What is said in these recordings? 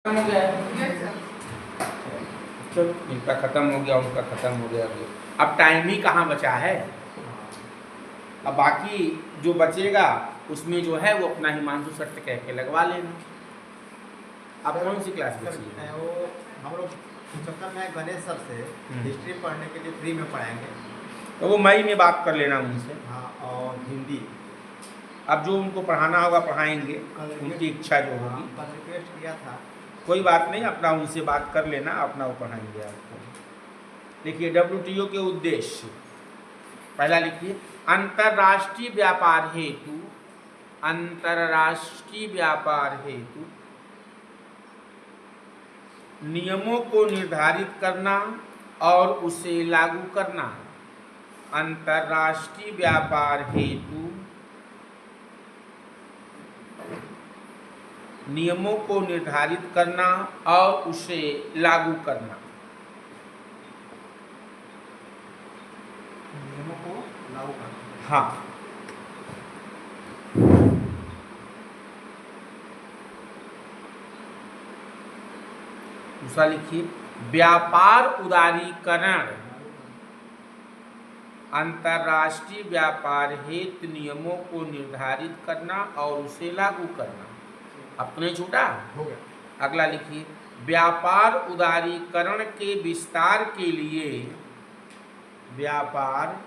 हो गया है। चलो इनका खत्म हो गया, उनका खत्म हो गया। अब टाइम ही कहाँ बचा है। अब बाकी जो बचेगा उसमें जो है वो अपना हिमांशु सत्य कह के लगवा लेना। अब कौन सी क्लास बची है? वो हम लोग चक्कर में गणेश सर से हिस्ट्री पढ़ने के लिए फ्री में पढ़ाएंगे, तो वो मई में बात कर लेना उनसे। हाँ, और हिंदी। अब जो उनको पढ़ाना होगा पढ़ाएंगे, उनकी इच्छा जो होगी। कल रिक्वेस्ट किया था, कोई बात नहीं, अपना उनसे बात कर लेना, अपना वो पढ़ाएंगे आपको। देखिए WTO के उद्देश्य, पहला लिखिए, अंतर्राष्ट्रीय व्यापार हेतु, अंतर्राष्ट्रीय व्यापार हेतु नियमों को निर्धारित करना और उसे लागू करना। अंतर्राष्ट्रीय व्यापार हेतु नियमों को निर्धारित करना और उसे लागू करना। नियमों को लागू करना, हाँ, दूसरा लिखिए, व्यापार उदारीकरण, अंतर्राष्ट्रीय व्यापार हेतु नियमों को निर्धारित करना और उसे लागू करना। अब तो नहीं छूटा, हो गया। अगला लिखिए, व्यापार उदारीकरण के विस्तार के लिए, व्यापार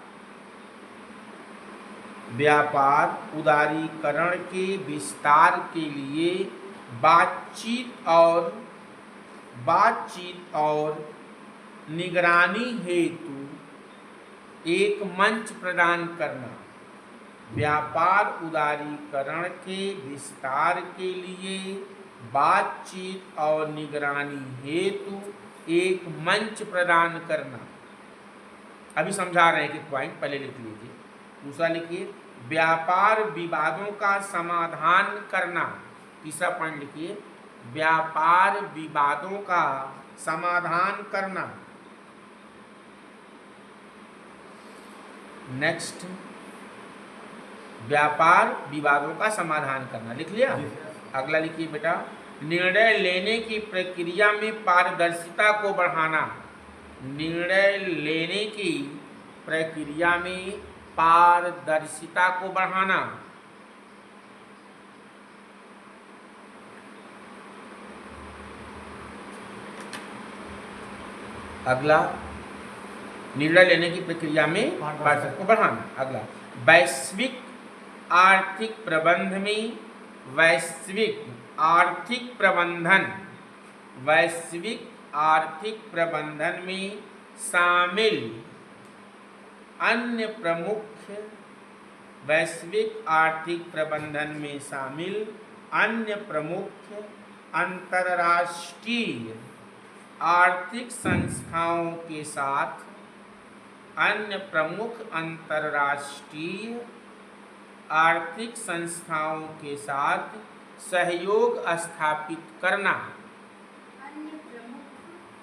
उदारीकरण के विस्तार के लिए बातचीत और निगरानी हेतु एक मंच प्रदान करना। व्यापार उदारीकरण के विस्तार के लिए बातचीत और निगरानी हेतु एक मंच प्रदान करना। अभी समझा रहे हैं कि पॉइंट पहले लिख लीजिए। दूसरा लिखिए, व्यापार विवादों का समाधान करना। तीसरा पॉइंट लिखिए, व्यापार विवादों का समाधान करना। नेक्स्ट, व्यापार विवादों का समाधान करना, लिख लिया। अगला लिखिए बेटा, निर्णय लेने की प्रक्रिया में पारदर्शिता को बढ़ाना। निर्णय लेने की प्रक्रिया में पारदर्शिता को बढ़ाना। अगला, निर्णय लेने की प्रक्रिया में पारदर्शिता को बढ़ाना। अगला, वैश्विक आर्थिक प्रबंधन में, वैश्विक आर्थिक प्रबंधन में शामिल अन्य प्रमुख, वैश्विक आर्थिक प्रबंधन में शामिल अन्य प्रमुख अंतर्राष्ट्रीय आर्थिक संस्थाओं के साथ, अन्य प्रमुख अंतर्राष्ट्रीय आर्थिक संस्थाओं के साथ सहयोग स्थापित करना।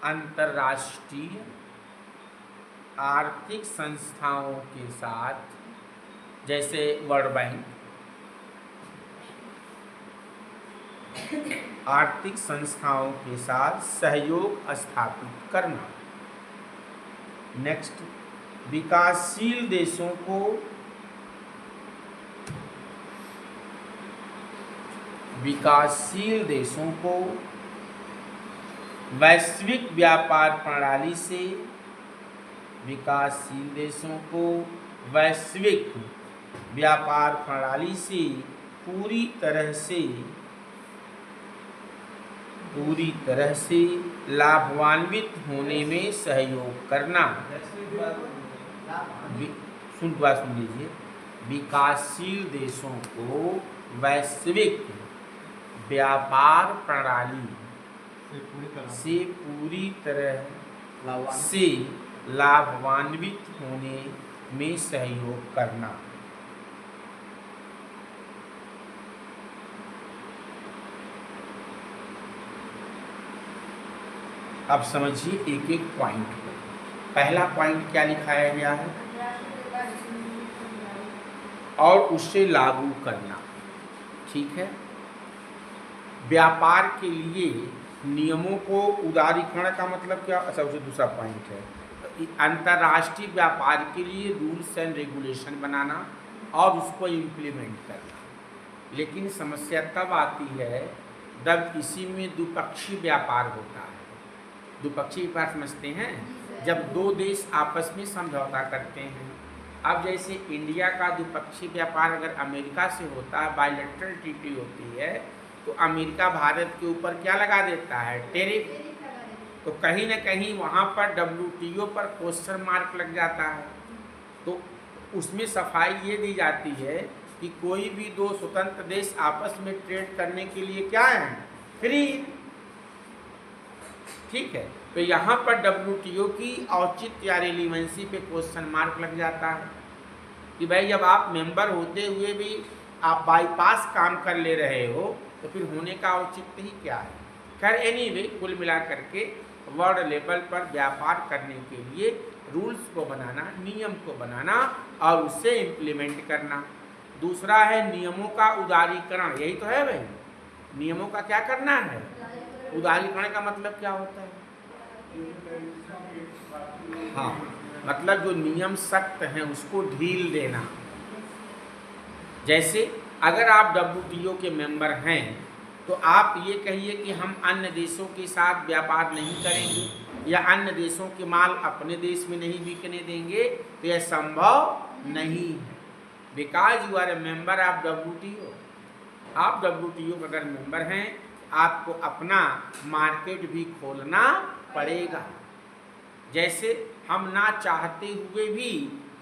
अंतर्राष्ट्रीय आर्थिक संस्थाओं के साथ, जैसे वर्ल्ड बैंक, आर्थिक संस्थाओं के साथ सहयोग स्थापित करना। नेक्स्ट, विकासशील देशों को वैश्विक व्यापार प्रणाली से, विकासशील देशों को वैश्विक व्यापार प्रणाली से पूरी तरह से लाभान्वित होने में सहयोग करना। सुन लीजिए, विकासशील देशों को वैश्विक व्यापार प्रणाली से पूरी तरह से लाभान्वित होने में सहयोग करना। अब समझिए एक एक पॉइंट को। पहला पॉइंट क्या लिखाया गया है? और उसे लागू करना। ठीक है, व्यापार के लिए नियमों को उदारीकरण का मतलब क्या? अच्छा, उसे दूसरा पॉइंट है अंतर्राष्ट्रीय व्यापार के लिए रूल्स एंड रेगुलेशन बनाना और उसको इम्प्लीमेंट करना। लेकिन समस्या तब आती है जब इसी में द्विपक्षीय व्यापार होता है। द्विपक्षीय व्यापार समझते हैं? जब दो देश आपस में समझौता करते हैं। अब जैसे इंडिया का द्विपक्षीय व्यापार अगर अमेरिका से होता है, बायलैटरल ट्रीटी होती है, तो अमेरिका भारत के ऊपर क्या लगा देता है? टैरिफ। तो कहीं ना कहीं वहाँ पर WTO पर क्वेश्चन मार्क लग जाता है। तो उसमें सफाई ये दी जाती है कि कोई भी दो स्वतंत्र देश आपस में ट्रेड करने के लिए क्या है? फ्री। ठीक है, तो यहाँ पर WTO की औचित्य या रेलिवेंसी पे क्वेश्चन मार्क लग जाता है कि भाई जब आप मेंबर होते हुए भी आप बाईपास काम कर ले रहे हो तो फिर होने का औचित्य ही क्या है? खैर एनीवे, कुल मिला करके वर्ल्ड लेवल पर व्यापार करने के लिए रूल्स को बनाना, नियम को बनाना और उसे इम्प्लीमेंट करना। दूसरा है नियमों का उदारीकरण। यही तो है भाई, नियमों का क्या करना है? उदारीकरण का मतलब क्या होता है? हाँ, मतलब जो नियम सख्त हैं उसको ढील देना। जैसे अगर आप WTO के मेंबर हैं तो आप ये कहिए कि हम अन्य देशों के साथ व्यापार नहीं करेंगे या अन्य देशों के माल अपने देश में नहीं बिकने देंगे, तो यह संभव नहीं है। Because you are a member of WTO। आप WTO के अगर मेंबर हैं, आपको अपना मार्केट भी खोलना पड़ेगा। जैसे हम ना चाहते हुए भी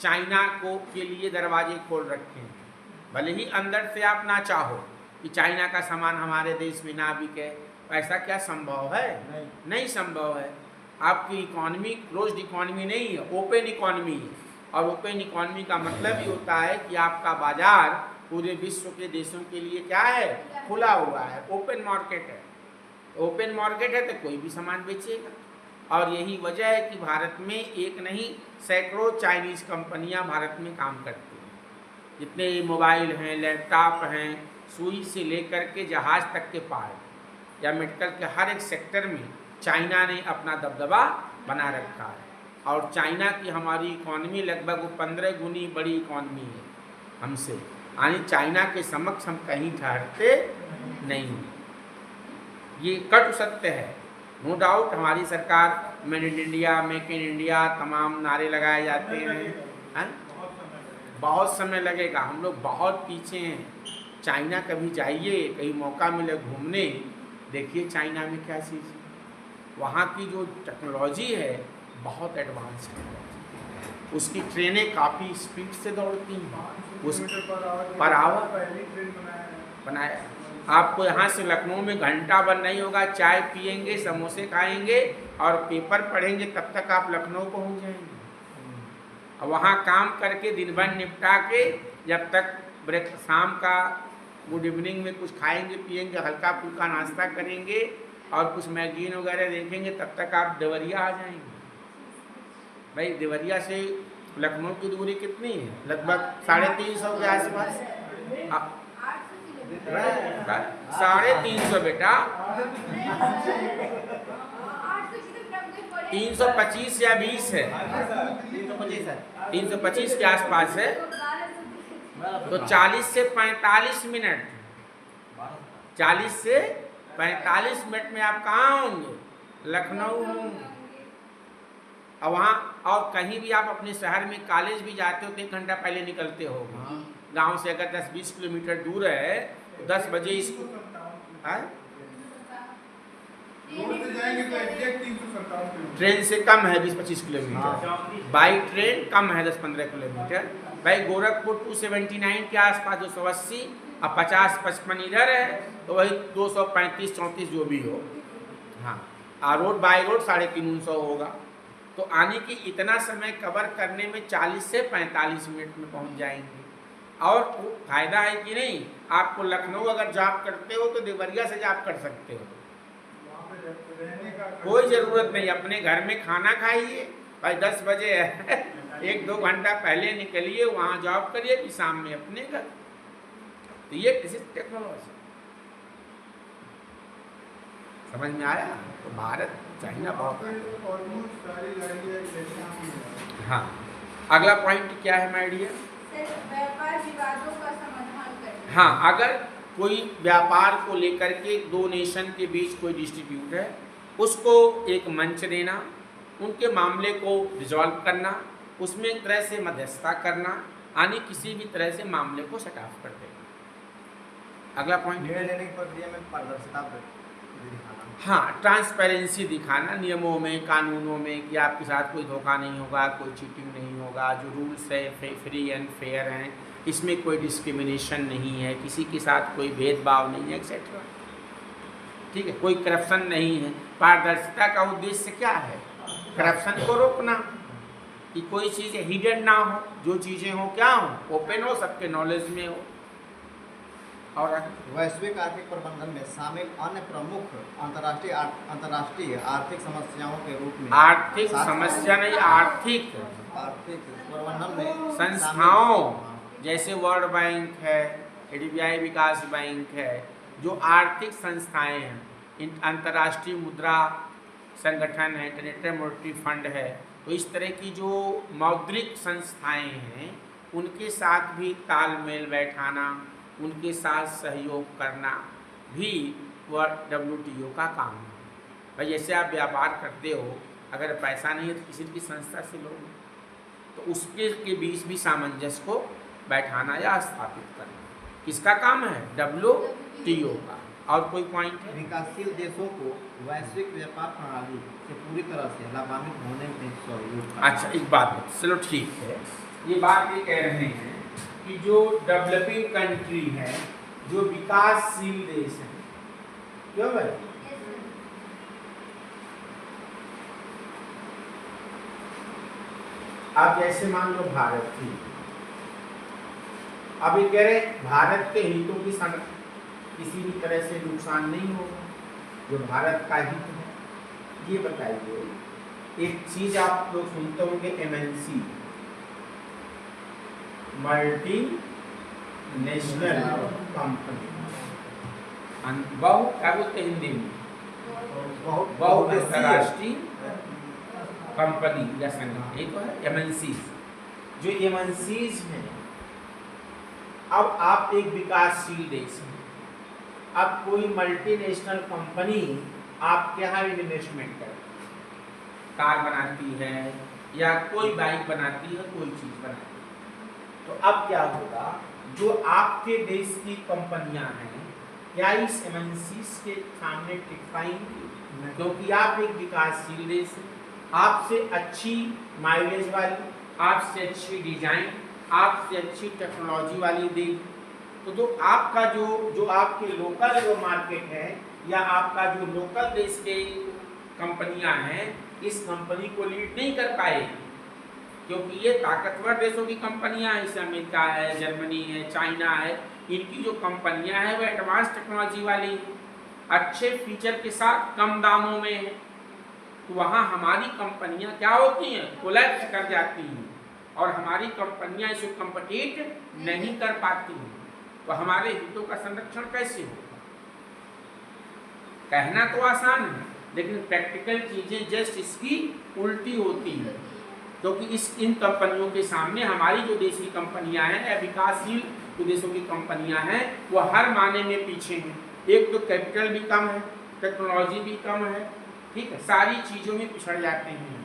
चाइना को के लिए दरवाजे खोल रखे हैं, भले ही अंदर से आप ना चाहो कि चाइना का सामान हमारे देश में ना बिके। ऐसा क्या संभव है? नहीं संभव है। आपकी इकॉनमी क्लोज्ड इकॉनमी नहीं है, ओपन इकॉनमी है। और ओपन इकॉनमी का मतलब ही होता है कि आपका बाजार पूरे विश्व के देशों के लिए क्या है? खुला हुआ है, ओपन मार्केट है। ओपन मार्केट है तो कोई भी सामान बेचेगा। और यही वजह है कि भारत में एक नहीं सैकड़ों चाइनीज़ कंपनियां भारत में काम करती हैं। जितने मोबाइल हैं, लैपटॉप हैं, सुई से लेकर के जहाज़ तक के पार्ट या मेडिकल के हर एक सेक्टर में चाइना ने अपना दबदबा बना रखा है। और चाइना की हमारी इकॉनमी लगभग 15 गुनी बड़ी इकॉनमी है हमसे, यानी चाइना के समक्ष हम कहीं ठहरते नहीं। ये कटु सत्य है। नो डाउट हमारी सरकार made in India, make in India तमाम नारे लगाए जाते हैं। बहुत समय लगेगा, हम लोग बहुत पीछे हैं। चाइना कभी जाइए, कहीं मौका मिले घूमने, देखिए चाइना में क्या चीज़ है। वहाँ की जो टेक्नोलॉजी है बहुत एडवांस है। उसकी ट्रेनें काफ़ी स्पीड से दौड़ती हैं, उस पर आवर बनाया। आपको यहाँ से लखनऊ में घंटा भर नहीं होगा, चाय पियेंगे, समोसे खाएंगे और पेपर पढ़ेंगे, तब तक आप लखनऊ पहुँच जाएंगे। और वहाँ काम करके दिन भर निपटा के जब तक ब्रेक शाम का गुड इवनिंग में कुछ खाएंगे पिएंगे, हल्का फुल्का नाश्ता करेंगे और कुछ मैगजीन वगैरह देखेंगे, तब तक आप देवरिया आ जाएंगे। भाई देवरिया से लखनऊ की दूरी कितनी है? लगभग 350 के आसपास। 350 बेटा, 325 या 20 है, 325 के आसपास है। तो 40 से 45 मिनट, 40 से 45 मिनट में आप कहाँ होंगे? लखनऊ होंगे। और वहाँ और कहीं भी आप अपने शहर में कॉलेज भी जाते हो तो 1 घंटा पहले निकलते हो। गांव से अगर 10-20 किलोमीटर दूर है तो 10 बजे स्कूल ट्रेन से कम है 20-25 किलोमीटर, बाई ट्रेन कम है 10-15 किलोमीटर। भाई गोरखपुर 279 के आसपास 280 और 50-55 इधर है, तो वही 235-34 जो भी हो। हाँ, और रोड बाई रोड 350 होगा। तो आने की इतना समय कवर करने में 40 से 45 मिनट में पहुंच जाएंगे। और फायदा है कि नहीं, आपको लखनऊ अगर जॉब करते हो तो देवरिया से जॉब कर सकते हो, कोई ज़रूरत नहीं। अपने घर में खाना खाइए, भाई 10 बजे है 1-2 घंटा पहले निकलिए, वहाँ जॉब करिए, कि शाम में अपने घर। तो ये किसी टेक्नोलॉजी। समझ में आया? तो भारत चाइना बहुत। ऑलमोस्ट सारी गाड़ियाँ इलेक्ट्रिक। हाँ, अगला पॉइंट क्या है माय डियर? व्यापार विवादों का समाधान करना। हाँ, अगर कोई व्यापार को लेकर के दो नेशन के बीच कोई डिस्ट्रीब्यूट है, उसको एक मंच देना, उनके मामले को रिजॉल्व करना, उसमें एक तरह से मध्यस्थता करना, यानी किसी भी तरह से मामले को सेट ऑफ कर देना। अगला पॉइंट, निर्णय लेने की प्रक्रिया में पारदर्शिता दिखाना। हाँ, ट्रांसपेरेंसी दिखाना नियमों में, कानूनों में, कि आपके साथ कोई धोखा नहीं होगा, कोई चीटिंग नहीं होगा, जो रूल्स है फ्री एंड फेयर हैं, इसमें कोई डिस्क्रिमिनेशन नहीं है, किसी के साथ कोई भेदभाव नहीं है, एक्सेट्रा। ठीक है, कोई करप्शन नहीं है। पारदर्शिता का उद्देश्य क्या है? करप्शन को रोकना, कि कोई चीज़ हिडन ना हो, जो चीज़ें हो क्या हो, ओपन हो, सबके नॉलेज में हो। और वैश्विक आर्थिक प्रबंधन में शामिल अन्य प्रमुख अंतर्राष्ट्रीय आर्थिक समस्याओं के रूप में आर्थिक समस्या नहीं, आर्थिक प्रबंधन में संस्थाओं जैसे वर्ल्ड बैंक है, एडीबीआई विकास बैंक है, जो आर्थिक संस्थाएं हैं, अंतर्राष्ट्रीय मुद्रा संगठन है, इंटरनेशनल मॉनेटरी फंड है, तो इस तरह की जो मौद्रिक संस्थाएं हैं उनके साथ भी तालमेल बैठाना, उनके साथ सहयोग करना भी वह WTO का काम है। भाई जैसे आप व्यापार करते हो, अगर पैसा नहीं है तो किसी की संस्था से लो, तो उसके के बीच भी सामंजस्य को बैठाना या स्थापित करना किसका काम है? WTO का। और कोई पॉइंट है? विकासशील देशों को वैश्विक व्यापार प्रणाली से पूरी तरह से लाभान्वित होने में सहयोग करना। अच्छा, एक बात, चलो ठीक है, ये बात ये कह रहे हैं कि जो डेवलपिंग कंट्री है, जो विकासशील देश है, क्यों भाई? आप जैसे मान लो भारत थी, अब ये कह रहे भारत के हितों की किसी भी तरह से नुकसान नहीं होगा, जो भारत का हित है। ये बताइए, एक चीज आप लोग सुनते होंगे MNC, मल्टी नेशनल कंपनी, बहु क्या बोलते हैं हिंदी में? बहु अंतर्राष्ट्रीय कंपनी या संगठन, ये तो है MNCs। जो MNCs हैं, अब आप एक विकासशील देश हैं, अब कोई मल्टीनेशनल कंपनी आपके यहाँ इन्वेस्टमेंट करती है, कार बनाती है या कोई बाइक बनाती है, कोई चीज़ बनाती है, तो अब क्या होगा, जो आपके देश की कंपनियां हैं क्या इस MNCs के सामने टिक पाएंगी? क्योंकि आप एक विकासशील देश हैं, आपसे अच्छी माइलेज वाली, आपसे अच्छी डिजाइन, आपसे अच्छी टेक्नोलॉजी वाली देगी, तो जो आपका जो आपके लोकल जो मार्केट है या आपका जो लोकल देश के कंपनियां हैं, इस कंपनी को लीड नहीं कर पाएगी, क्योंकि ये ताकतवर देशों की कंपनियां हैं, जैसे अमेरिका है, जर्मनी है, चाइना है, इनकी जो कंपनियां हैं वो एडवांस टेक्नोलॉजी वाली, अच्छे फीचर के साथ कम दामों में है, तो वहाँ हमारी कंपनियां क्या होती हैं? कोलैप्स कर जाती हैं, और हमारी कंपनियां इसको कम्पीट नहीं कर पाती हैं, तो हमारे हितों का संरक्षण कैसे होगा? कहना तो आसान है, लेकिन प्रैक्टिकल चीजें जस्ट इसकी उल्टी होती हैं, क्योंकि इन कंपनियों के सामने हमारी जो देश की कंपनियां हैं या विकासशील जो देशों की कंपनियां हैं वो हर माने में पीछे हैं। एक तो कैपिटल भी कम है, टेक्नोलॉजी भी कम है, ठीक है, सारी चीज़ों में पिछड़ जाते हैं।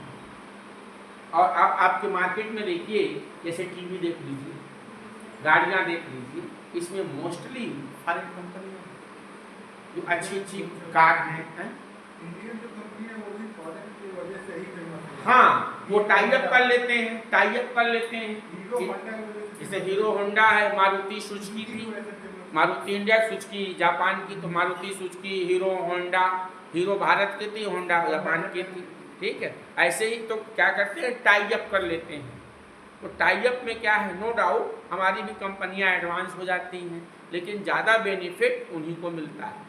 और आप आपके मार्केट में देखिए, जैसे टीवी देख लीजिए, गाड़ियाँ देख लीजिए, इसमें मोस्टली फॉरेन कंपनियाँ जो अच्छी अच्छी कार हैं, इंडियन जो कंपनी है वो भी फॉरेन की वजह से ही फेमस है। हाँ, वो टाइप कर लेते हैं, टाइप कर लेते हैं। हीरो होंडा जैसे हीरो होंडा है, मारुति सुजुकी थी, मारुति इंडिया, सुजुकी जापान की, तो Maruti Suzuki, hero Honda, hero Bharat की थी, होंडा जापान की थी, ठीक है। ऐसे ही तो क्या करते हैं, टाई अप कर लेते हैं। तो टाई अप में क्या है, नो डाउट हमारी भी कंपनियां एडवांस हो जाती हैं, लेकिन ज़्यादा बेनिफिट उन्हीं को मिलता है।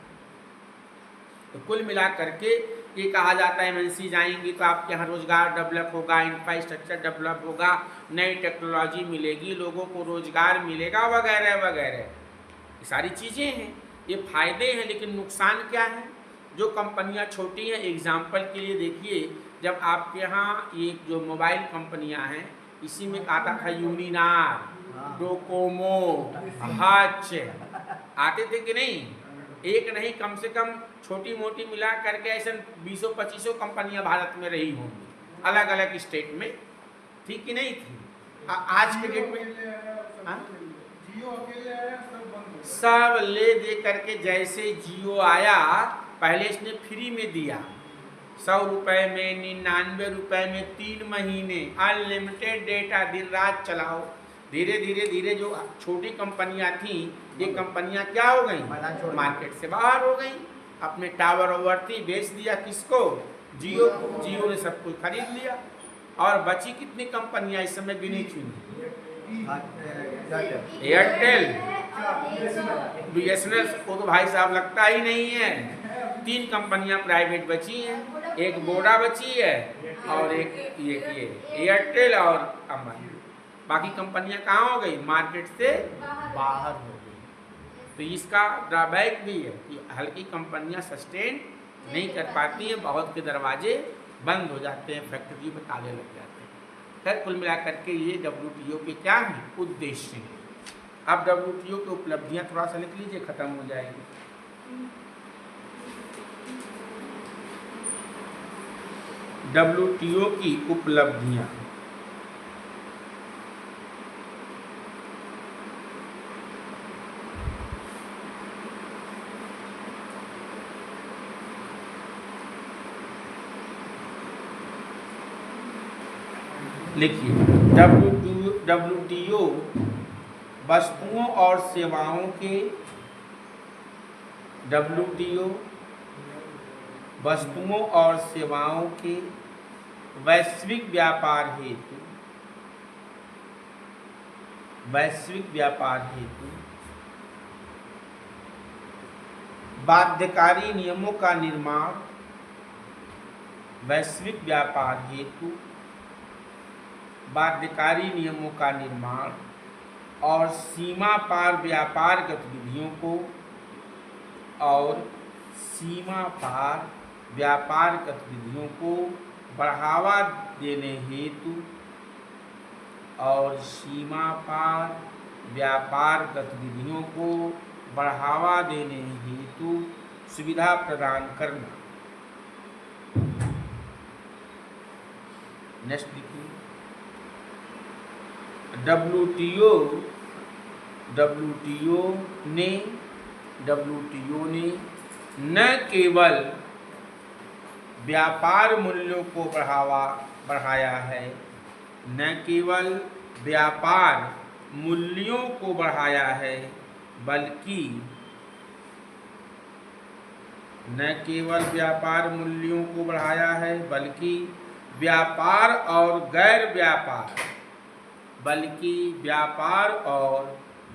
तो कुल मिला करके ये कहा जाता है MNC जाएंगी तो आपके यहाँ रोजगार डेवलप होगा, इंफ्रास्ट्रक्चर डेवलप होगा, नई टेक्नोलॉजी मिलेगी, लोगों को रोजगार मिलेगा, वगैरह वगैरह, ये सारी चीज़ें हैं, ये फायदे हैं। लेकिन नुकसान क्या है, जो कंपनियां छोटी हैं, एग्जाम्पल के लिए देखिए, जब आपके यहाँ ये जो मोबाइल कंपनियां हैं, इसी में आता था यूनिनार, डोकोमो, हच, आते थे कि नहीं? एक नहीं, कम से कम छोटी मोटी मिला करके ऐसे 20-25 कंपनियां भारत में रही होंगी, अलग अलग स्टेट में, थी कि नहीं थी? आज के डेट में सब ले दे करके, जैसे जियो आया पहले इसने फ्री में दिया 100 रुपए में, 99 रुपए में 3 महीने अनलिमिटेड डेटा, दिन रात चलाओ। धीरे धीरे धीरे जो छोटी कंपनियां थी, ये कंपनियां क्या हो गई? मार्केट से बाहर हो गई। अपने टावर ओवर थी, बेच दिया किसको? जियो को। जियो ने सब कुछ खरीद लिया। और बची कितनी कंपनियां इस समय गिनी चुनी? एयरटेल, BSNL को तो भाई साहब लगता ही नहीं है। 3 कंपनियां प्राइवेट बची हैं, एक वोडा बची है और एक ये एयरटेल और अमन। बाकी कंपनियां कहाँ हो गई? मार्केट से बाहर हो गई। तो इसका ड्रॉबैक भी है कि हल्की कंपनियां सस्टेन नहीं कर पाती हैं, बहुत के दरवाजे बंद हो जाते हैं, फैक्ट्री में ताले लग जाते हैं। खैर, कुल मिलाकर के ये WTO के क्या हैं? उद्देश्य हैं। अब WTO की उपलब्धियां थोड़ा सा लिख लीजिए, खत्म हो जाएगी। WTO की उपलब्धियां, लिखिए। WTO वस्तुओं और सेवाओं के, WTO वस्तुओं और सेवाओं के वैश्विक व्यापार हेतु, बाध्यकारी नियमों का निर्माण, वैश्विक व्यापार हेतु बाध्यकारी नियमों का निर्माण और सीमा पार व्यापार गतिविधियों को, बढ़ावा देने हेतु, सुविधा प्रदान करना। नेक्स्ट लिखिए। WTO ने न केवल व्यापार मूल्यों को बढ़ाया है, बल्कि व्यापार और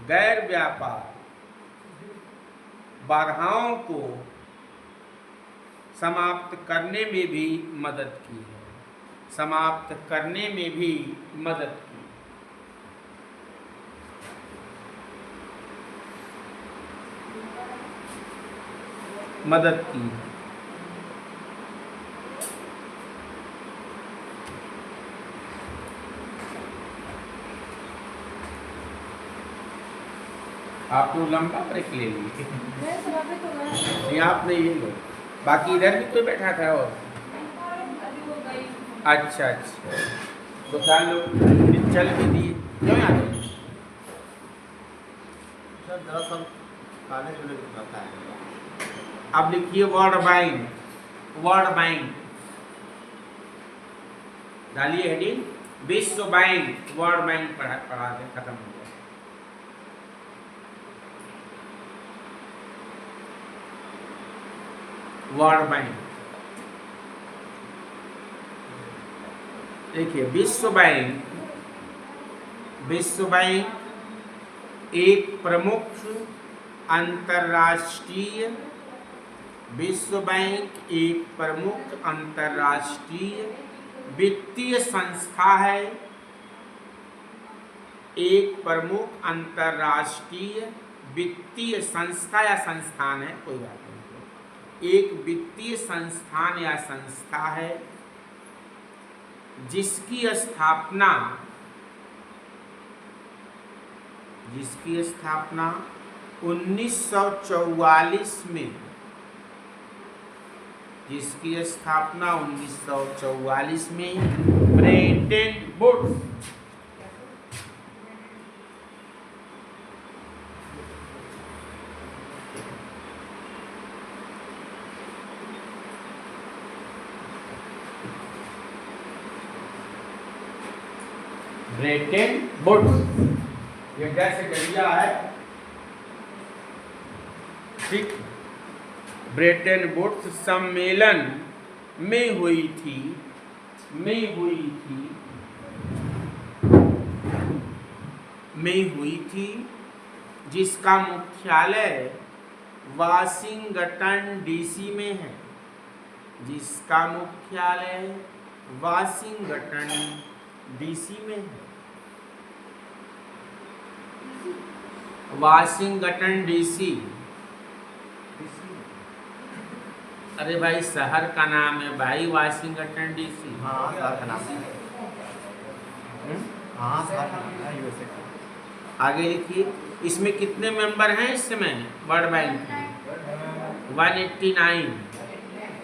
गैर व्यापार बाधाओं को समाप्त करने में भी मदद की है। आप तो लंबा ब्रेक ले लीजिए। नहीं, आपने ये लो, बाकी इधर भी तो बैठा था। और अच्छा, तो चलो चल भी दिए, क्यों आ गए? सर दरअसल कॉलेज में पता है। अब लिखिए वर्ल्ड बैंक, डालिए हेडिंग विश्व बैंक। वर्ल्ड बैंक पढ़ा दे, खत्म हो गया। वर्ल्ड बैंक, देखिए विश्व बैंक एक प्रमुख अंतर्राष्ट्रीय वित्तीय संस्था है। एक प्रमुख अंतर्राष्ट्रीय वित्तीय संस्था या संस्थान है, कोई बात नहीं, एक वित्तीय संस्थान या संस्था है जिसकी स्थापना 1944 में, जिसकी स्थापना 1944 में ब्रेटन वुड्स ब्रेटन वुड्स, ये जैसे जरिया है, ठीक, ब्रेटन वुड्स सम्मेलन में हुई थी, जिसका मुख्यालय वाशिंगटन डीसी में है, जिसका मुख्यालय वाशिंगटन डीसी में है, वाशिंगटन डीसी। अरे भाई शहर का नाम है भाई वाशिंगटन डीसी। हाँ शहर का नाम है। हाँ शहर का नाम है यूएसए का। आगे लिखिए, इसमें कितने मेंबर हैं इस समय वर्ल्ड बैंक में? 189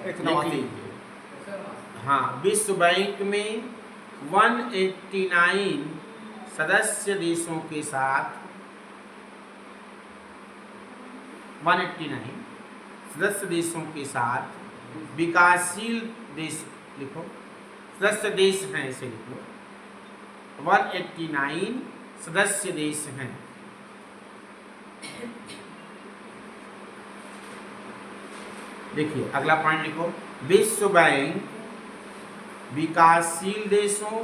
लिख लीजिए। हाँ, विश्व बैंक में 189 सदस्य देशों के साथ 189 सदस्य देशों के साथ विकासशील देश, लिखो सदस्य देश हैं, इसे लिखो 189 सदस्य देश हैं। देखिए अगला पॉइंट लिखो, विश्व बैंक विकासशील देशों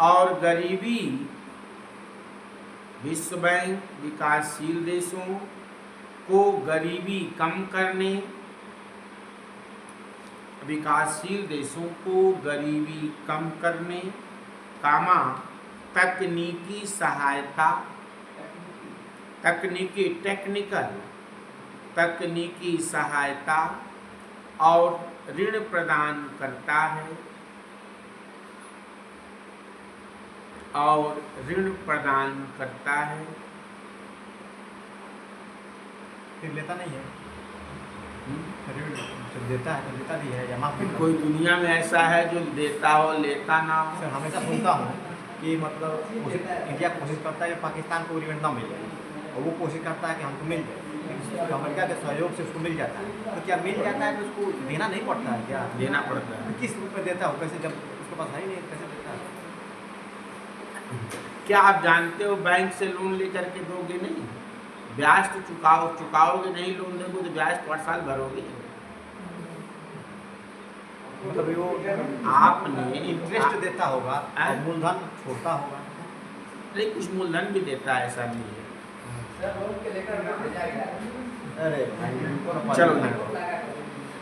और गरीबी, विश्व बैंक विकासशील देशों को गरीबी कम करने, विकासशील देशों को गरीबी कम करने, कामा तकनीकी सहायता, तकनीकी सहायता और ऋण प्रदान करता है, फिर लेता नहीं है, ऋण जब देता है तो लेता नहीं है या माफ करता है। कोई दुनिया में ऐसा है जो देता हो लेता ना हो? सर हमेशा सुनता हूँ कि मतलब इंडिया कोशिश करता है कि पाकिस्तान को ऋण ना मिले और वो कोशिश करता है कि हमको मिल जाए, लेकिन अमेरिका के सहयोग से उसको मिल जाता है। तो क्या मिल जाता है तो उसको देना नहीं पड़ता है क्या? देना पड़ता है। किस रूप में देता हो, कैसे, जब उसके पास है ही नहीं कैसे देता है? क्या आप जानते हो बैंक से लोन लेकर के दोगे नहीं, ब्याज तो चुकाओगे नहीं, लोन दोगे तो ब्याज तो 8 साल भरोगे। मतलब वो आपने इंटरेस्ट देता होगा और मूलधन छोड़ता होगा। नहीं, कुछ मूलधन भी देता है, ऐसा नहीं है। अरे चलो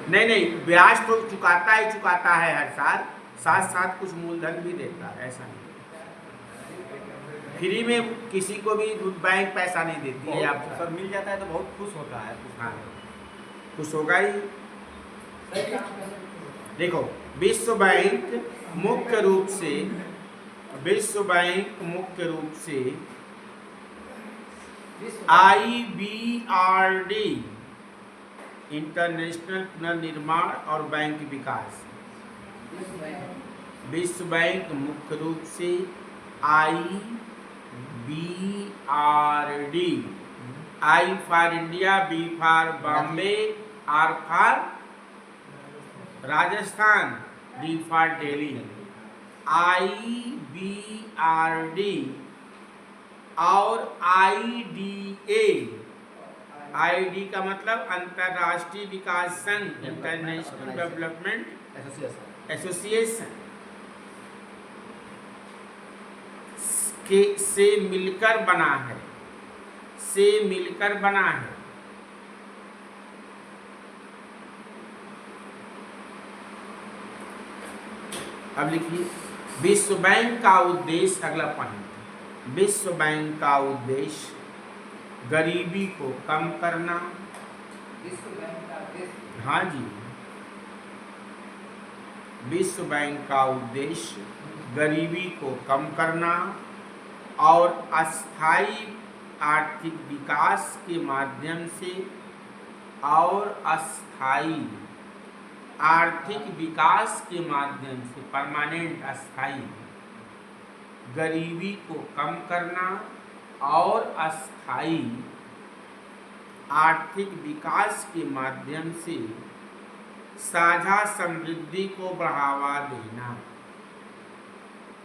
नहीं, ब्याज तो चुकाता है हर साल, साथ साथ कुछ मूलधन भी देता है, ऐसा नहीं। फ्री में किसी को भी बैंक पैसा नहीं देती है। आप सर मिल जाता है तो बहुत खुश होता है। हाँ, खुश होगा ही। देखो विश्व बैंक मुख्य रूप से IBRD इंटरनेशनल पुनर्निर्माण और बैंक विकास, विश्व बैंक मुख्य रूप से IBRD, I for India, B for Bombay, R for Rajasthan, D for Delhi, IBRD और ID का मतलब अंतर्राष्ट्रीय विकास संघ, इंटरनेशनल डेवलपमेंट एसोसिएशन से मिलकर बना है। अब लिखिए, विश्व बैंक का उद्देश्य, अगला पॉइंट, विश्व बैंक का उद्देश्य गरीबी को कम करना, हाँ जी, विश्व बैंक का उद्देश्य गरीबी को कम करना और अस्थायी आर्थिक विकास के माध्यम से परमानेंट अस्थायी गरीबी को कम करना और अस्थायी आर्थिक विकास के माध्यम से साझा समृद्धि को बढ़ावा देना।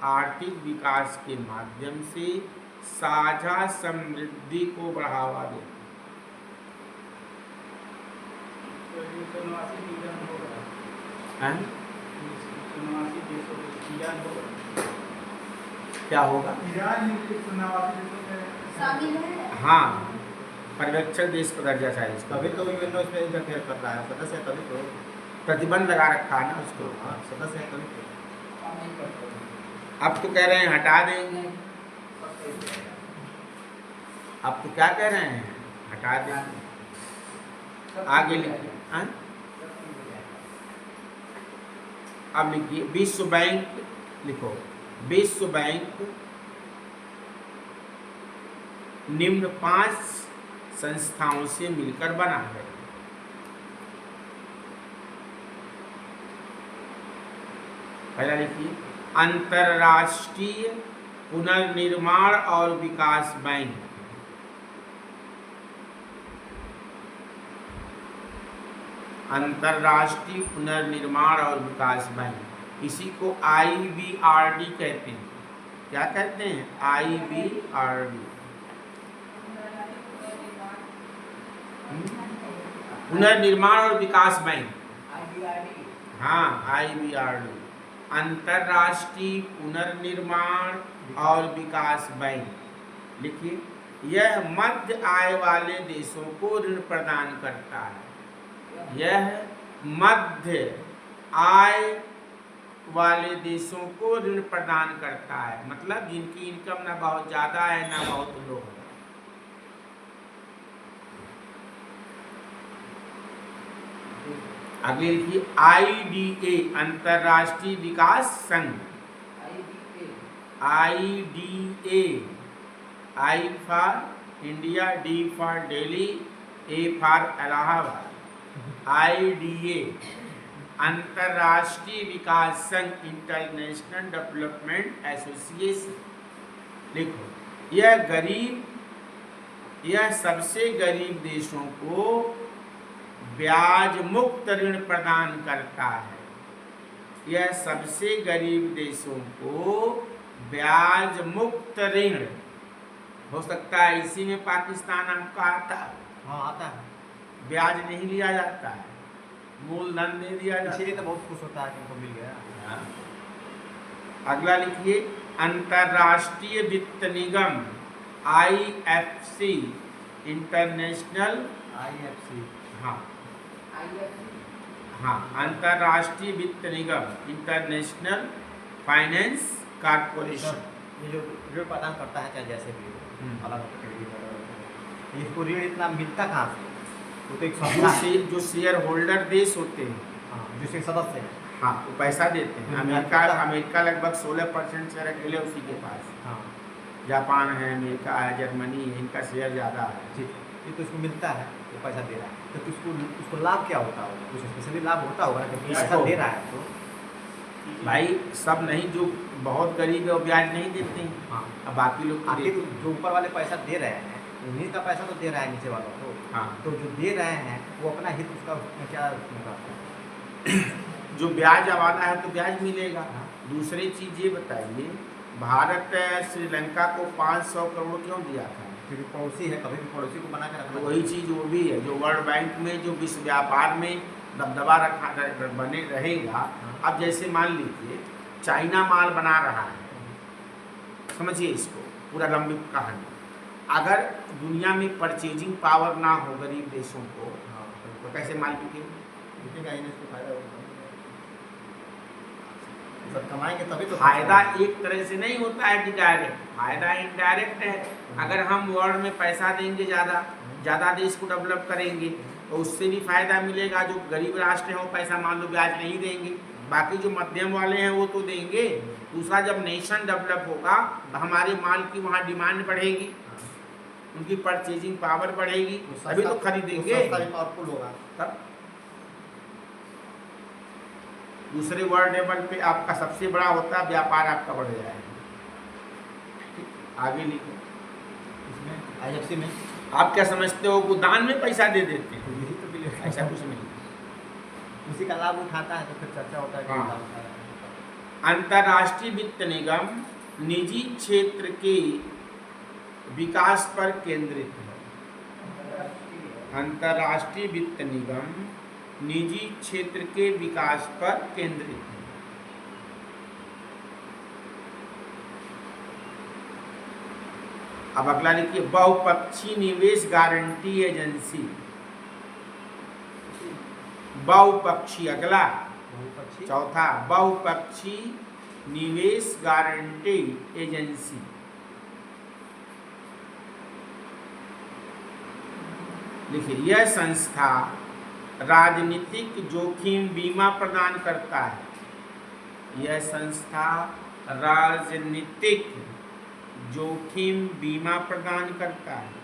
आर्थिक विकास के माध्यम से साझा समृद्धि को बढ़ावा देना। हैं? क्या होगा? शामिल है। हाँ, पर्यवेक्षक देश का दर्जा चाहिए इसका। तभी तो यूएनओ इसमें इंटरफेयर कर रहा है, सदस्य है तभी तो। प्रतिबंध लगा रखा है ना उसको। हाँ, सदस्य है तभी तो। अब तो कह रहे हैं हटा देंगे, अब तो क्या कह रहे हैं, हटा देंगे। आगे लिखिए। हाँ? अब लिखिए विश्व बैंक, लिखो विश्व बैंक निम्न 5 संस्थाओं से मिलकर बना है। पहला लिखिए अंतर्राष्ट्रीय पुनर्निर्माण और विकास बैंक। अंतर्राष्ट्रीय पुनर्निर्माण और विकास बैंक, इसी को IBRD कहते हैं। क्या कहते हैं? IBRD, पुनर्निर्माण और विकास बैंक। हाँ, IBRD, अंतर्राष्ट्रीय पुनर्निर्माण और विकास बैंक। लिखिए यह मध्य आय वाले देशों को ऋण प्रदान करता है। यह मध्य आय वाले देशों को ऋण प्रदान करता है, मतलब जिनकी इनकम ना बहुत ज़्यादा है ना बहुत लो है। अगले लिखिए IDA, अंतर्राष्ट्रीय विकास संघ। IDA, I for India, D for Delhi, A for Allahabad. IDA, अंतर्राष्ट्रीय विकास संघ, इंटरनेशनल डेवलपमेंट एसोसिएशन। लिखो यह सबसे गरीब देशों को ब्याज मुक्त ऋण प्रदान करता है। यह सबसे गरीब देशों को ब्याज मुक्त ऋण, हो सकता है इसी में पाकिस्तान आपका आता है। हाँ, आता है। ब्याज नहीं लिया जाता है, मूलधन दे दिया जाता है। इसीलिए तो बहुत खुश होता है कि उनको मिल गया। अगला लिखिए अंतर्राष्ट्रीय वित्त निगम, IFC, इंटरनेशनल IFC। हाँ हाँ, अंतर्राष्ट्रीय वित्त निगम, इंटरनेशनल फाइनेंस कॉर्पोरेशन। ये जो ऋण प्रदान करता है, चाहे जैसे भी हो, अलग होकर इसको ऋण इतना मिलता कहाँ से? वो तो एक संस्था है। जो शेयर होल्डर देश होते हैं, हाँ, जिसके सदस्य हैं। हाँ, वो पैसा देते हैं। अमेरिका लगभग 16% शेयर अकेले उसी के पास। हाँ, जापान है, अमेरिका है, जर्मनी है, इनका शेयर ज़्यादा है। ठीक है, ये तो इसको मिलता है, वो पैसा दे रहा है, तो उसको लाभ क्या होता होगा? कुछ स्पेशली लाभ होता होगा ना, क्योंकि पैसा दे रहा है तो। भाई सब नहीं, जो बहुत गरीब है वो ब्याज नहीं देते हैं। हाँ, अब बाकी लोग आखिर जो ऊपर वाले पैसा दे रहे हैं, उन्हीं का पैसा तो दे रहा है नीचे वालों को। हाँ, तो जो दे रहे हैं वो अपना हित उसका क्या है? जो ब्याज वाला है तो ब्याज मिलेगा। हाँ। दूसरी चीज़ ये बताइए, भारत श्रीलंका को 500 करोड़ क्यों दिया था? क्योंकि पड़ोसी है, कभी भी पड़ोसी को बना के रखना। वही चीज़ वो भी है जो वर्ल्ड बैंक में जो विश्व व्यापार में दबदबा बने रहेगा। अब जैसे मान लीजिए चाइना माल बना रहा है, समझिए इसको पूरा लंबी कहानी। अगर दुनिया में परचेजिंग पावर ना हो गरीब देशों को, तो कैसे माल बिकेगा? इसको फायदा होगा, सब कमाएंगे तभी तो। फायदा एक तरह से नहीं होता है कि डायरेक्ट, फायदा इनडायरेक्ट है। अगर हम वर्ल्ड में पैसा देंगे ज़्यादा देश को डेवलप करेंगे तो उससे भी फायदा मिलेगा। जो गरीब राष्ट्र हैं वो पैसा मान लो ब्याज नहीं देंगे, बाकी जो मध्यम वाले हैं वो तो देंगे। दूसरा, जब नेशन डेवलप होगा तो हमारे माल की वहाँ डिमांड बढ़ेगी, उनकी परचेजिंग पावर बढ़ेगी, अभी तो खरीदेंगे। पावरफुल होगा तब दूसरे वर्ल्ड लेवल पे आपका सबसे बड़ा होता है, व्यापार आपका बढ़ जाएगा। आगे लिखो। इसमें IFC में आप क्या समझते हो, वो दान में पैसा दे देते हैं? यही तो बिल ऐसा कुछ नहीं। उसी का लाभ उठाता है तो फिर चर्चा होता है कि हाँ। लाभ उठा रहा है। अंतर्राष्ट्रीय वित्त निगम निजी क्षेत्र के विकास पर केंद्रित है। अंतर्राष्ट्रीय वित्त निगम निजी क्षेत्र के विकास पर केंद्रित है। अब अगला लिखिए, बहुपक्षीय निवेश गारंटी एजेंसी। बहुपक्षीय, अगला बहुपक्षीय चौथा, बहुपक्षीय निवेश गारंटी एजेंसी। देखिए, यह संस्था राजनीतिक जोखिम बीमा प्रदान करता है। यह संस्था राजनीतिक जोखिम बीमा प्रदान करता है।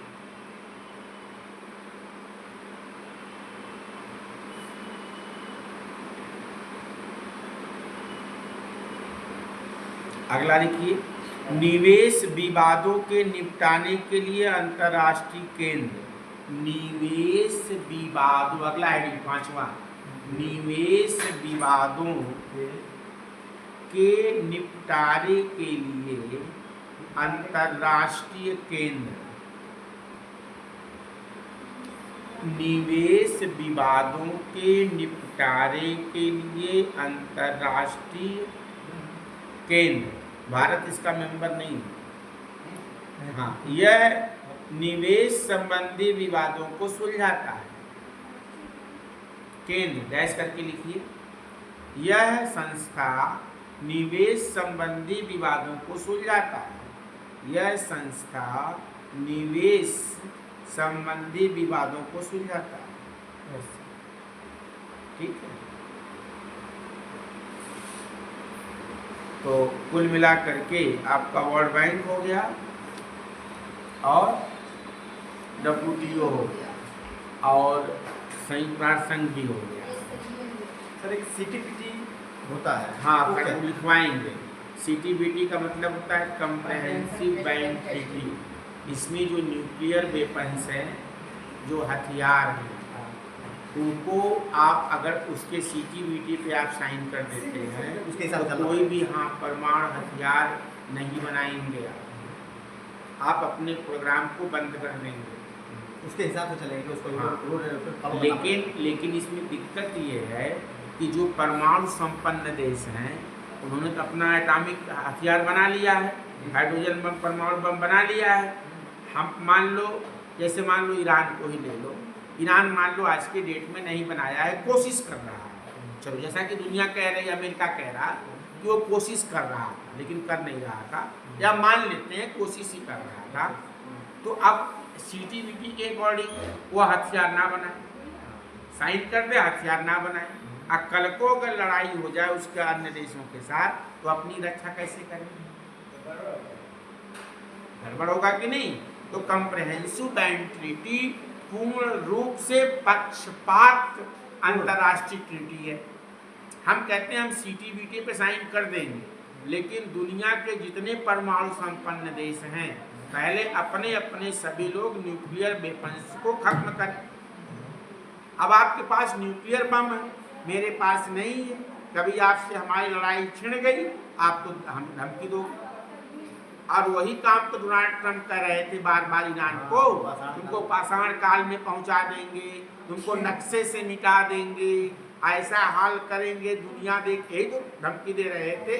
अगला लिखिए, निवेश विवादों के निपटाने के लिए अंतर्राष्ट्रीय केंद्र। निवेश विवादों, अगला हेडिंग पांचवा, निवेश विवादों के निपटारे के लिए अंतर्राष्ट्रीय केंद्र। निवेश विवादों के निपटारे के लिए अंतर्राष्ट्रीय केंद्र। भारत इसका मेंबर नहीं है। हाँ, यह निवेश संबंधी विवादों को सुलझाता है। केंद्र डैश करके लिखिए। यह संस्था निवेश संबंधी विवादों को सुलझाता है। यह संस्था निवेश संबंधी विवादों को सुलझाता है। ठीक है। तो कुल मिला करके आपका वर्ल्ड बैंक हो गया और WTO हो गया और संयुक्त राष्ट्र संघ भी हो गया। सर एक CTBT होता है। हाँ, वो फिर क्या हम लिखवाएंगे। CTBT का मतलब होता है कम्प्रहेंसिव बैंक ट्रीटी। इसमें जो न्यूक्लियर वेपन्स हैं, जो हथियार हैं, उनको आप अगर उसके CTBT पे आप साइन कर देते हैं, उसके हिसाब से तो कोई भी हाँ परमाणु हथियार नहीं बनाएंगे। आप अपने प्रोग्राम को बंद कर देंगे, उसके हिसाब से चलेंगे उसको। हाँ। लेकिन इसमें दिक्कत ये है कि जो परमाणु संपन्न देश हैं, उन्होंने तो अपना एटॉमिक हथियार बना लिया है, हाइड्रोजन बम, परमाणु बम बना लिया है। हम मान लो, जैसे मान लो ईरान को ही ले लो। ईरान मान लो आज के डेट में नहीं बनाया है, कोशिश कर रहा है। चलो, जैसा कि दुनिया कह रही है, अमेरिका कह रहा कि वो कोशिश कर रहा था लेकिन कर नहीं रहा था, या मान लेते हैं कोशिश ही कर रहा था। तो अब CTBT के अकॉर्डिंग वो हथियार ना बनाए, साइन कर दे, हथियार ना बनाए। अब कल को अगर लड़ाई हो जाए उसके अन्य देशों के साथ, तो अपनी रक्षा कैसे करेंगे? गड़बड़ होगा कि नहीं? तो कम्प्रहेंसिव बैंक ट्रीटी पूर्ण रूप से पक्षपात अंतर्राष्ट्रीय ट्रीटी है। हम कहते हैं हम CTBT पे साइन कर देंगे, लेकिन दुनिया के जितने परमाणु संपन्न देश हैं, पहले अपने अपने सभी लोग न्यूक्लियर वेपन्स को खत्म करें। अब आपके पास न्यूक्लियर बम है, मेरे पास नहीं है। कभी आपसे हमारी लड़ाई छिड़ गई, आप तो हम धमकी दोगे। और वही काम तो डोनाल्ड ट्रंप कर रहे थे बार बार ईरान को, तुमको पाषाण काल में पहुंचा देंगे, तुमको नक्शे से मिटा देंगे, ऐसा हाल करेंगे, दुनिया देख, यही तो धमकी दे रहे थे,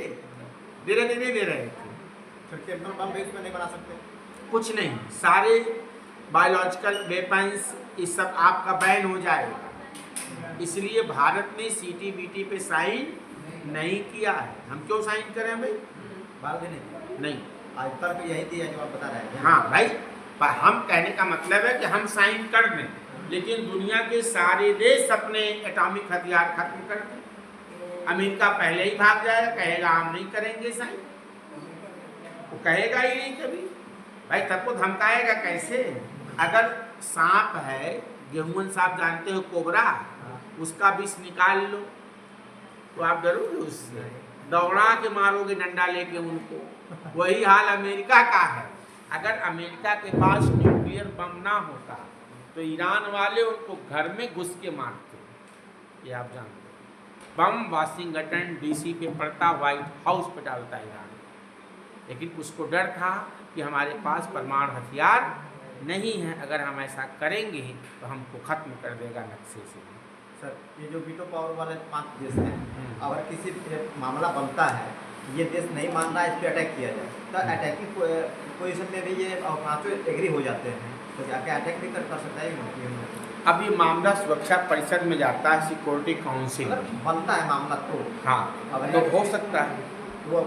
दे रहे थे। केमिकल बम भी उसमें नहीं बना सकते, कुछ नहीं, सारे बायोलॉजिकल वेपन्स इस सब आपका बैन हो जाएगा। इसलिए भारत ने CTBT पे साइन नहीं किया है। हम क्यों साइन करें भाई? भारत नहीं, आज तक यही दिया जो आप बता रहे हैं। हाँ भाई, पर हम कहने का मतलब है कि हम साइन कर दें, लेकिन दुनिया के सारे देश अपने एटॉमिक हथियार खत्म कर दें। अमेरिका पहले ही भाग जाएगा, कहेगा हम नहीं करेंगे साइन, वो कहेगा ही नहीं कभी भाई, तब को धमकाएगा कैसे? अगर सांप है, गेहूं साहब जानते हो कोबरा, उसका विष निकाल लो तो आप डरोगे उससे? दौड़ा के मारोगे डंडा लेके उनको। वही हाल अमेरिका का है। अगर अमेरिका के पास न्यूक्लियर बम ना होता तो ईरान वाले उनको घर में घुस के मारते, ये आप जानते हो। बम वाशिंगटन डीसी पे पड़ता, व्हाइट हाउस पे डालता ईरान, लेकिन उसको डर था कि हमारे पास परमाणु हथियार नहीं है, अगर हम ऐसा करेंगे तो हमको खत्म कर देगा नक्शे से। सर, ये जो वीटो पावर वाले 5 देश हैं, अगर किसी मामला बनता है, ये देश नहीं मान रहा है, इस पर अटैक किया जाए, तो अटैकिंग पोजीशन में भी ये पाँचों एग्री हो जाते हैं, तो जाके अटैक भी कर सकता है। अब ये मामला सुरक्षा परिषद में जाता है, सिक्योरिटी काउंसिल अगर बनता है मामला तो हाँ, तो हो सकता है वो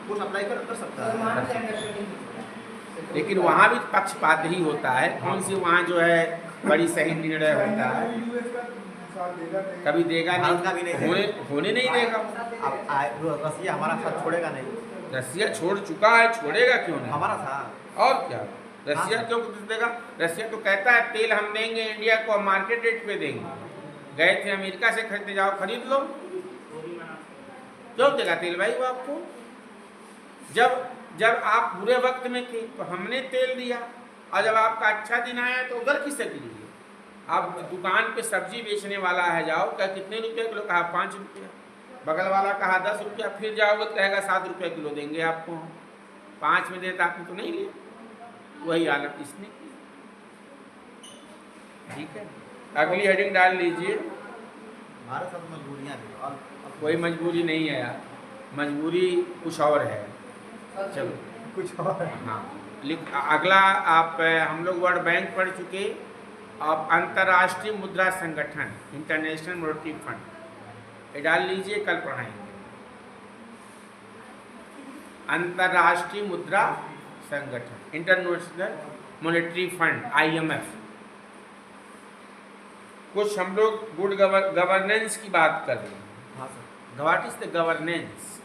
कुछ अप्लाई कर सकता है, लेकिन वहाँ भी पक्षपात ही होता है। कौन सी वहाँ जो है बड़ी सही निर्णय होता है, कभी देगा नहीं, होने नहीं देगा। अब रसिया हमारा साथ छोड़ेगा नहीं, रसिया छोड़ चुका है, छोड़ेगा क्यों नहीं? हमारा साथ और क्या, रसिया क्यों देगा? रसिया तो कहता है तेल हम देंगे इंडिया को, मार्केट रेट पे देंगे। गए थे अमेरिका से खरीदते, जाओ खरीद लो। क्यों देगा तेल भाई वो आपको? जब आप बुरे वक्त में थे तो हमने तेल दिया, और जब आपका अच्छा दिन आया तो उधर किससे लीजिए? आप दुकान पे सब्जी बेचने वाला है, जाओ, क्या कितने रुपये किलो? कहा 5 रुपया। बगल वाला कहा 10 रुपया, फिर जाओगे तो कहेगा 7 रुपये किलो देंगे आपको, 5 में देता, आपने तो नहीं लिया। वही हालत इसने की। ठीक है, अगली हेडिंग डाल लीजिए। हमारे साथ मजबूरियाँ भी, और कोई मजबूरी नहीं है यार, मजबूरी कुछ और है। चलो कुछ और हाँ, अगला आप हम लोग वर्ल्ड बैंक पढ़ चुके, अब अंतर्राष्ट्रीय मुद्रा संगठन, इंटरनेशनल मॉनेटरी फंड, ये डाल लीजिए, कल पढ़ाएंगे। अंतर्राष्ट्रीय मुद्रा संगठन, इंटरनेशनल मॉनेटरी फंड, IMF। कुछ हम लोग गुड गवर्नेंस की बात कर रहे हैं। हाँ sir, what is the governance?